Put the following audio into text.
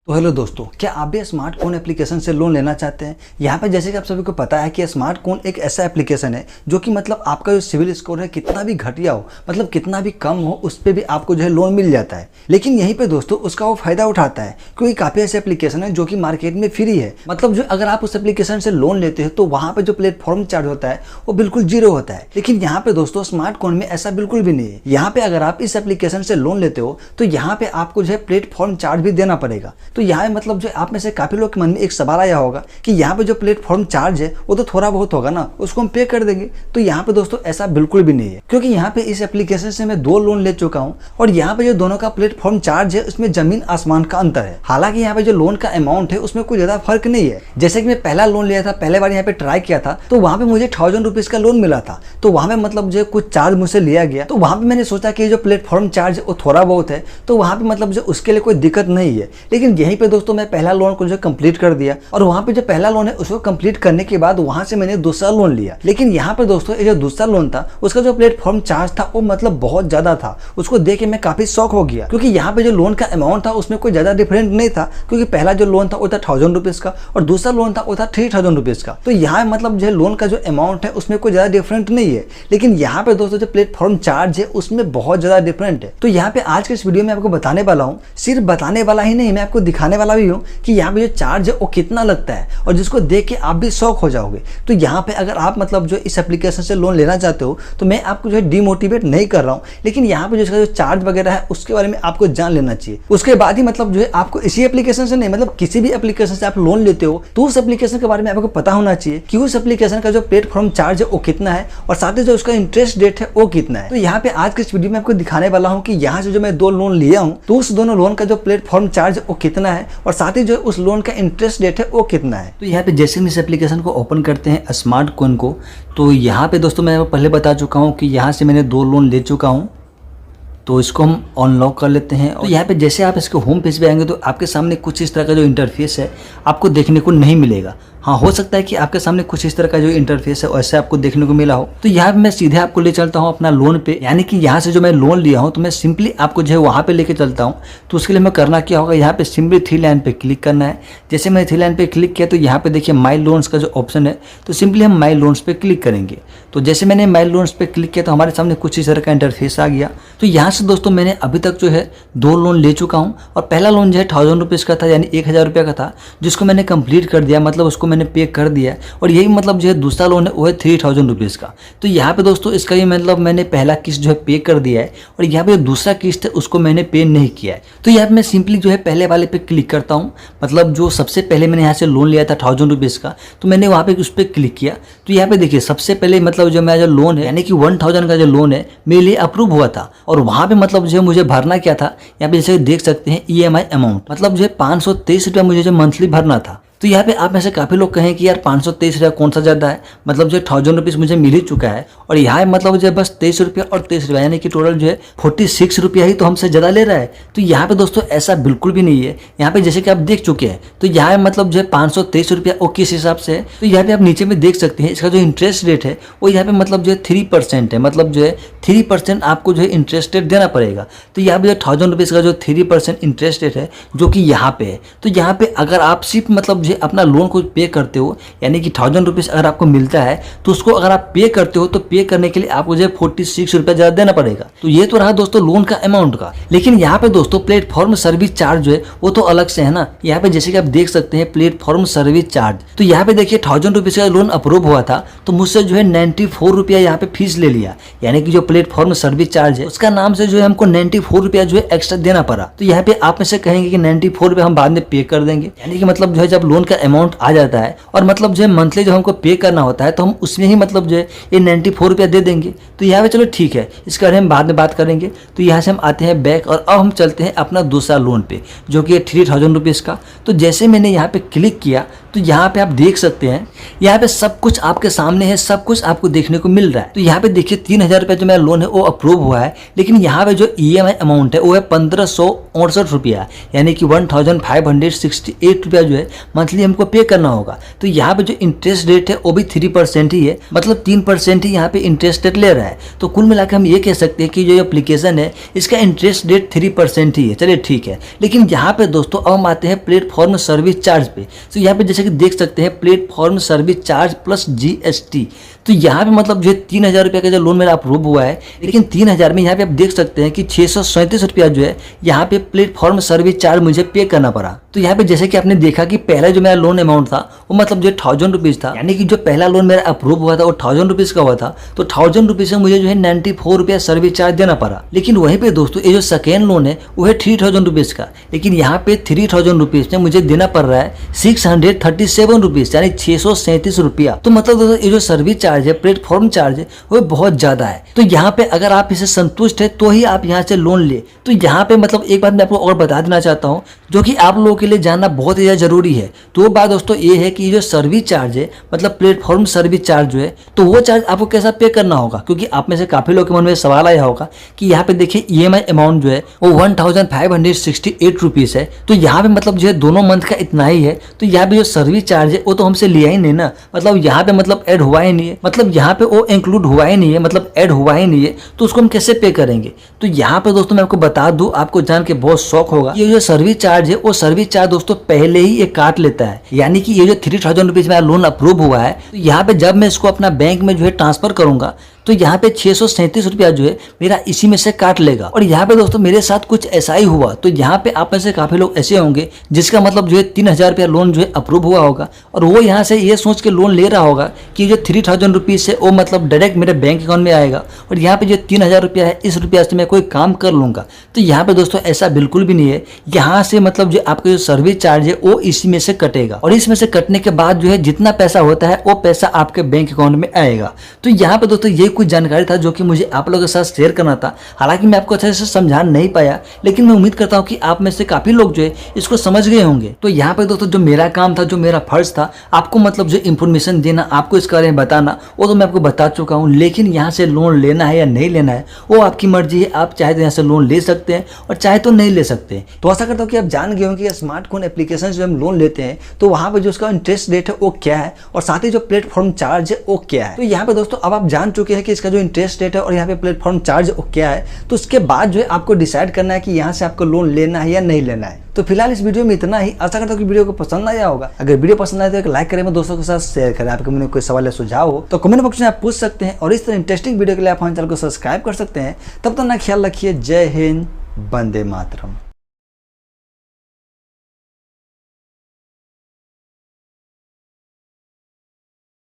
तो हेलो दोस्तों, क्या आप भी स्मार्ट कोन एप्लीकेशन से लोन लेना चाहते हैं। यहाँ पे जैसे कि आप सभी को पता है कि स्मार्ट कोन एक ऐसा एप्लीकेशन है जो कि मतलब आपका जो सिविल स्कोर है कितना भी घटिया हो, मतलब कितना भी कम हो, उस पर भी आपको जो है लोन मिल जाता है। लेकिन यहीं पे दोस्तों उसका वो फायदा उठाता है क्योंकि काफ़ी ऐसे एप्लीकेशन है जो कि मार्केट में फ्री है। मतलब जो अगर आप उस एप्लीकेशन से लोन लेते हैं तो वहाँ पर जो प्लेटफॉर्म चार्ज होता है वो बिल्कुल जीरो होता है। लेकिन यहाँ पे दोस्तों स्मार्ट कोन में ऐसा बिल्कुल भी नहीं है। यहाँ पे अगर आप इस एप्लीकेशन से लोन लेते हो तो यहाँ पे आपको जो है प्लेटफॉर्म चार्ज भी देना पड़ेगा। तो यहाँ मतलब जो आप में से काफी लोग के मन में एक सवाल आया होगा कि यहाँ पे जो प्लेटफॉर्म चार्ज है वो तो थोड़ा बहुत होगा ना, उसको हम पे कर देंगे। तो यहाँ पे दोस्तों ऐसा बिल्कुल भी नहीं है क्योंकि यहाँ पे इस एप्लीकेशन से मैं 2 लोन ले चुका हूँ और यहाँ पे जो दोनों का प्लेटफॉर्म चार्ज है उसमें जमीन आसमान का अंतर है। हालांकि यहाँ पे जो लोन का अमाउंट है उसमें कोई ज्यादा फर्क नहीं है। जैसे कि मैं पहला लोन लिया था, पहले बार यहाँ पे ट्राई किया था तो वहाँ पे मुझे 1000 रुपीज का लोन मिला था। तो वहाँ पे मतलब जो कुछ चार्ज मुझसे लिया गया, तो वहाँ पे मैंने सोचा कि जो प्लेटफॉर्म चार्ज वो थोड़ा बहुत है तो वहाँ पे मतलब जो उसके लिए कोई दिक्कत नहीं है। लेकिन यहीं पे दोस्तों मैं पहला लोन को जो कंप्लीट कर दिया और वहाँ पे जो पहला लोन है उसको कंप्लीट करने के बाद वहाँ से मैंने दूसरा लोन लिया। लेकिन यहाँ पे दोस्तों ये जो दूसरा लोन था उसका जो प्लेटफॉर्म चार्ज था वो मतलब बहुत ज्यादा था। उसको देख के मैं काफी शॉक हो गया क्योंकि यहाँ पे जो लोन का अमाउंट था उसमें कोई ज्यादा डिफरेंट नहीं था क्योंकि पहला जो लोन था वो था 1000 रुपीज का और दूसरा लोन था वो था 3000 रुपीज का। तो यहाँ मतलब जो लोन का जो अमाउंट है उसमें कोई ज्यादा डिफरेंट नहीं है। लेकिन यहाँ पे दोस्तों जो प्लेटफॉर्म चार्ज है उसमें बहुत ज्यादा डिफरेंट है। तो यहाँ पे आज के इस वीडियो में आपको बताने वाला हूँ, सिर्फ बताने वाला ही नहीं, मैं आपको दिखाने वाला भी हूँ कि यहाँ पे जो चार्ज है वो कितना लगता है और जिसको देख के आप भी शॉक हो जाओगे। तो यहाँ पे अगर आप मतलब जो इस एप्लीकेशन से लोन लेना चाहते हो तो मैं आपको जो है डिमोटिवेट नहीं कर रहा हूँ, लेकिन यहाँ पे जो इसका जो चार्ज वगैरह है उसके बारे में आपको जान लेना चाहिए। उसके बाद ही मतलब जो है आपको इसी एप्लीकेशन से नहीं, मतलब किसी भी एप्लीकेशन से आप लोन लेते हो तो उस एप्लीकेशन के बारे में आपको पता होना चाहिए कि उस एप्लीकेशन का जो प्लेटफॉर्म चार्ज है वो कितना है और साथ ही जो उसका इंटरेस्ट रेट है वो कितना है। तो यहाँ पे आज के इस वीडियो में आपको दिखाने वाला हूँ कि यहाँ से जो मैं 2 लोन लिया हूँ तो उस दोनों लोन का जो प्लेटफॉर्म चार्ज वो कितना है और साथ ही जो उस लोन का इंटरेस्ट रेट है वो कितना है। तो यहाँ पे जैसे हम इस एप्लीकेशन को ओपन करते हैं स्मार्ट कोन को, तो यहाँ पे दोस्तों मैं पहले बता चुका हूँ कि यहाँ से मैंने 2 लोन ले चुका हूँ। तो इसको हम अनलॉक कर लेते हैं और यहाँ पे जैसे आप इसके होम पेज पे आएंगे तो आपके सामने कुछ इस तरह का जो इंटरफेस है आपको देखने को नहीं मिलेगा। हाँ, हो सकता है कि आपके सामने कुछ इस तरह का जो इंटरफेस है वैसे आपको देखने को मिला हो। तो यहाँ पे मैं सीधे आपको ले चलता हूँ अपना लोन पे, यानी कि यहाँ से जो मैं लोन लिया हूँ तो मैं सिंपली आपको जो है वहाँ पे लेके चलता हूँ। तो उसके लिए मैं करना क्या होगा, यहाँ पे सिंपली 3 लाइन पे क्लिक करना है। जैसे मैंने 3 लाइन पे क्लिक किया तो यहाँ पे देखिए माई लोन्स का जो ऑप्शन है, तो सिंपली हम माई लोन्स पे क्लिक करेंगे। तो जैसे मैंने माई लोन्स पे क्लिक किया तो हमारे सामने कुछ इस तरह का इंटरफेस आ गया। तो यहाँ से दोस्तों मैंने अभी तक जो है 2 लोन ले चुका हूँ और पहला लोन जो है 1000 रुपीज़ का था, यानी 1000 रुपये का था, जिसको मैंने कंप्लीट कर दिया, मतलब उसको मैंने पे कर दिया। और यही मतलब जो है दूसरा लोन है वो है 3000 रुपीज़ का। तो यहाँ पे दोस्तों इसका ये मतलब मैंने पहला किस्त जो है पे कर दिया है और यहाँ पे जो दूसरा किस्त है उसको मैंने पे नहीं किया है। तो यहाँ पे मैं सिंपली जो है पहले वाले पे क्लिक करता हूँ, मतलब जो सबसे पहले मैंने यहाँ से लोन लिया था 1000 रुपीज़ का, तो मैंने वहाँ पे उस पर क्लिक किया। तो यहाँ पे देखिए सबसे पहले मतलब जो मेरा जो लोन है यानी कि 1000 का जो लोन है मेरे लिए अप्रूव हुआ था और वहाँ पे मतलब जो है मुझे भरना क्या था, यहाँ पे जैसे देख सकते हैं EMI अमाउंट, मतलब जो है 523 रुपया मुझे जो मंथली भरना था। तो यहाँ पे आप में से काफ़ी लोग कहें कि यार 523 रुपया कौन सा ज़्यादा है, मतलब जो 1000 रुपीज़ मुझे मिल ही चुका है और यहाँ मतलब जो है बस 23 रुपया और 23 रुपया, यानी कि टोटल जो है 46 रुपया ही तो हमसे ज़्यादा ले रहा है। तो यहाँ पे दोस्तों ऐसा बिल्कुल भी नहीं है। यहाँ पे जैसे कि आप देख चुके हैं तो यहाँ मतलब जो है 523 रुपया वो किस हिसाब से है, तो यहाँ पे आप नीचे में देख सकते हैं इसका जो इंटरेस्ट रेट है वो यहाँ पे मतलब जो है 3% है, मतलब जो है 3% आपको जो है इंटरेस्ट रेट देना पड़ेगा। तो यहाँ पे जो 1000 रुपीज़ का जो 3% इंटरेस्ट रेट है जो कि यहाँ पे है। तो यहाँ पे अगर आप सिर्फ मतलब जो अपना लोन को पे करते हो, यानी कि 1000 रुपीज़ अगर आपको मिलता है तो उसको अगर आप पे करते हो तो पे करने के लिए आपको जो है 46 रुपया ज़्यादा देना पड़ेगा। तो ये तो रहा दोस्तों लोन का अमाउंट का। लेकिन यहाँ पे दोस्तों प्लेटफॉर्म सर्विस चार्ज जो है वो तो अलग से है ना। यहाँ पे जैसे कि आप देख सकते हैं प्लेटफॉर्म सर्विस चार्ज, तो यहाँ पे देखिए 1000 रुपीज़ का लोन अप्रूव हुआ था तो मुझसे जो है 94 रुपया यहाँ पे फीस ले लिया, यानी कि जो प्लेटफॉर्म सर्विस चार्ज है उसका नाम से जो है हमको 94 रुपया जो है एक्स्ट्रा देना पड़ा। तो यहाँ पे आप में से कहेंगे कि 94 रुपया हम बाद में पे कर देंगे, यानी कि मतलब जो है जब लोन का अमाउंट आ जाता है और मतलब जो है मंथली जो हमको पे करना होता है तो हम उसमें ही मतलब जो है ये 94 रुपया दे देंगे। तो यहाँ पे चलो ठीक है, इसके बारे में बाद में बात करेंगे। तो यहाँ से हम आते हैं बैक और अब हम चलते हैं अपना दूसरा लोन पे जो कि 3000 रुपीज़ का। तो जैसे मैंने यहाँ पे क्लिक किया तो यहाँ पे आप देख सकते हैं, यहाँ पे सब कुछ आपके सामने है, सब कुछ आपको देखने को मिल रहा है। तो यहाँ पे देखिए 3000 रुपये जो मेरा लोन है वो अप्रूव हुआ है, लेकिन यहाँ पे जो EMI अमाउंट है वो है 1568 रुपया, यानी कि 1568 रुपया जो है मंथली हमको पे करना होगा। तो यहाँ पे जो इंटरेस्ट रेट है वो भी 3% ही है, मतलब 3% ही यहाँ पे इंटरेस्ट रेट ले रहा है। तो कुल मिलाकर हम ये कह सकते हैं कि जो एप्लीकेशन है इसका इंटरेस्ट रेट 3% ही है। चलिए ठीक है, लेकिन यहाँ पे दोस्तों अब हम आते हैं प्लेटफॉर्म सर्विस चार्ज पे। तो यहाँ पे जैसे कि देख सकते हैं platform service charge plus GST। तो यहाँ पे मतलब जो है 3000 रुपये का जो लोन मेरा अप्रूव हुआ है, लेकिन 3000 में यहाँ पे आप देख सकते हैं कि 637 रुपया जो है यहाँ पे प्लेटफॉर्म सर्विस चार्ज मुझे पे करना पड़ा। तो यहाँ पे जैसे कि आपने देखा कि पहला जो मेरा लोन अमाउंट था वो मतलब जो 1000 रुपीज़ था, यानी कि जो पहला लोन मेरा अप्रूव हुआ था वो 1000 रुपीज़ का हुआ था। तो 1000 रुपीज़ से मुझे जो है 94 रुपया सर्विस चार्ज देना पड़ा। लेकिन वहीं पे दोस्तों ये जो सेकेंड लोन है वो है 3000 रुपीज़ का, लेकिन यहाँ पे 3000 रुपीज़ में मुझे देना पड़ रहा है 637 रुपीज़, यानी 637 रुपया। तो मतलब दोस्तों ये जो सर्विस चार्ज है, प्लेटफॉर्म चार्ज है, वो बहुत ज्यादा है। तो यहाँ पे अगर आप इसे संतुष्ट है तो ही आप यहाँ से लोन ले। तो यहाँ पे मतलब एक बात मैं आपको और बता देना चाहता हूँ जो कि आप लोगों के लिए जानना बहुत ही ज़्यादा जरूरी है। तो वो बात दोस्तों ये है कि जो सर्विस चार्ज है, मतलब प्लेटफॉर्म सर्विस चार्ज जो है, तो वो चार्ज आपको कैसा पे करना होगा, क्योंकि आप में से काफी लोगों के मन में सवाल आया होगा कि यहाँ पे देखिए EMI अमाउंट जो है वो 1568 रुपीज़ है। तो यहाँ पे मतलब जो है दोनों मंथ का इतना ही है। तो यहाँ पे जो सर्विस चार्ज है वो तो हमसे लिया ही नहीं ना, मतलब यहाँ पे मतलब ऐड हुआ ही नहीं है, मतलब यहाँ पे वो इंक्लूड हुआ ही नहीं है, मतलब ऐड हुआ ही नहीं है। तो उसको हम कैसे पे करेंगे। तो यहाँ पे दोस्तों मैं आपको बता दूं, आपको जान के बहुत शौक होगा, ये जो सर्विस चार्ज है वो सर्विस चार्ज दोस्तों पहले ही ये काट लेता है। यानी कि ये जो 3000 रुपीज़ मेरा लोन अप्रूव हुआ है, तो यहाँ पे जब मैं इसको अपना बैंक में जो है ट्रांसफर करूंगा तो यहाँ पे 637 रुपया जो है मेरा इसी में से काट लेगा। और यहाँ पे दोस्तों मेरे साथ कुछ ऐसा ही हुआ। तो यहाँ पे आप में से काफी लोग ऐसे होंगे जिसका मतलब जो है 3000 रुपया लोन जो है अप्रूव हुआ होगा, और वो यहाँ से ये सोच के लोन ले रहा होगा कि जो 3000 रुपीज़ है वो मतलब डायरेक्ट मेरे बैंक अकाउंट में आएगा, और यहाँ पे जो 3000 रुपया है इस रुपया से मैं कोई काम कर लूंगा। तो यहाँ पे दोस्तों ऐसा बिल्कुल भी नहीं है। यहाँ से मतलब जो आपका जो सर्विस चार्ज है वो इसी में से कटेगा, और इसमें से कटने के बाद जो है जितना पैसा होता है वो पैसा आपके बैंक अकाउंट में आएगा। तो यहाँ पे दोस्तों ये कुछ जानकारी था जो कि मुझे आप लोगों के साथ शेयर करना था। हालांकि मैं आपको अच्छे से समझा नहीं पाया, लेकिन मैं उम्मीद करता हूँ कि आप में से काफी लोग जो है इसको समझ गए होंगे। तो यहाँ पे दोस्तों जो मेरा काम था, जो मेरा फर्ज था, आपको मतलब जो इन्फॉर्मेशन देना, आपको इसके बारे में बताना, वो तो मैं आपको बता चुका हूँ। लेकिन यहाँ से लोन लेना है या नहीं लेना है वो आपकी मर्जी है। आप चाहे तो यहाँ से लोन ले सकते हैं और चाहे तो नहीं ले सकते। तो आशा करता हूँ कि आप जान गए होंगे कि स्मार्टफोन एप्लीकेशन जो हम लोन लेते हैं तो वहाँ पे जो उसका इंटरेस्ट रेट है वो क्या है, और साथ ही जो प्लेटफॉर्म चार्ज है वो क्या है। तो यहाँ पे दोस्तों अब आप जान चुके हैं कि इसका जो इंटरेस्ट रेट है और यहाँ पे प्लेटफॉर्म चार्ज वो क्या है। तो उसके बाद जो है आपको डिसाइड करना है कि यहाँ से आपको लोन लेना है या नहीं लेना है। तो फिलहाल इस वीडियो में इतना ही। आशा करता हूँ कि वीडियो को पसंद आया होगा। अगर वीडियो पसंद आए तो एक लाइक करें, दोस्तों के साथ शेयर करें। आपके मन में कोई सवाल या सुझाव हो तो कमेंट बॉक्स में आप पूछ सकते हैं, और इस तरह इंटरेस्टिंग वीडियो के लिए आप हमारे चैनल को सब्सक्राइब कर सकते हैं। तब तक ना ख्याल रखिए। जय हिंद, वंदे मातरम।